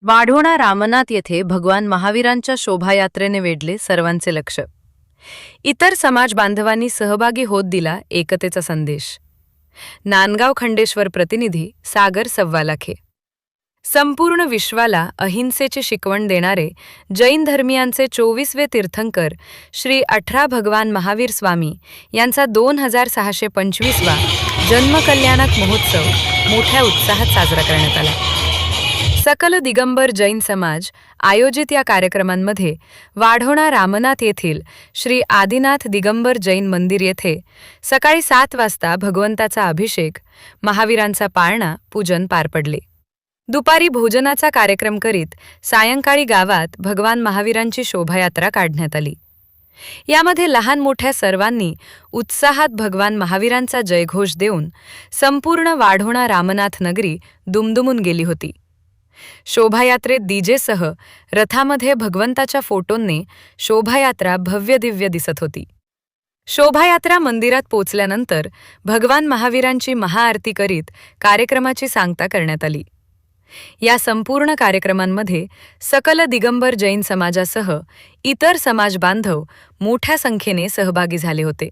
वाढोणा रामनाथ येथे भगवान महावीरांच्या शोभायात्रेने वेढले सर्वांचे लक्ष. इतर समाज बांधवांनी सहभागी होत दिला एकतेचा संदेश. नांदगाव खंडेश्वर प्रतिनिधी सागर सव्वालाखे. संपूर्ण विश्वाला अहिंसेची शिकवण देणारे जैन धर्मियांचे 24वे तीर्थंकर श्री 18 भगवान महावीर स्वामी यांचा 2625वा जन्मकल्याणक महोत्सव मोठ्या उत्साहात साजरा करण्यात आला. सकल दिगंबर जैन समाज आयोजित या कार्यक्रमांमध्ये वाढोणा रामनाथ येथील श्री आदिनाथ दिगंबर जैन मंदिर येथे सकाळी 7 वाजता भगवंताचा अभिषेक, महावीरांचा पाळणा पूजन पार पडले. दुपारी भोजनाचा कार्यक्रम करीत सायंकाळी गावात भगवान महावीरांची शोभायात्रा काढण्यात आली. यामध्ये लहान मोठ्या सर्वांनी उत्साहात भगवान महावीरांचा जयघोष देऊन संपूर्ण वाढोणा रामनाथ नगरी दुमदुमून गेली होती. शोभायात्रेत डीजेसह रथामध्ये भगवंताच्या फोटोंनी शोभायात्रा भव्यदिव्य दिसत होती. शोभायात्रा मंदिरात पोचल्यानंतर भगवान महावीरांची महाआरती करीत कार्यक्रमाची सांगता करण्यात आली. या संपूर्ण कार्यक्रमांमध्ये सकल दिगंबर जैन समाजासह इतर समाज बांधव मोठ्या संख्येने सहभागी झाले होते.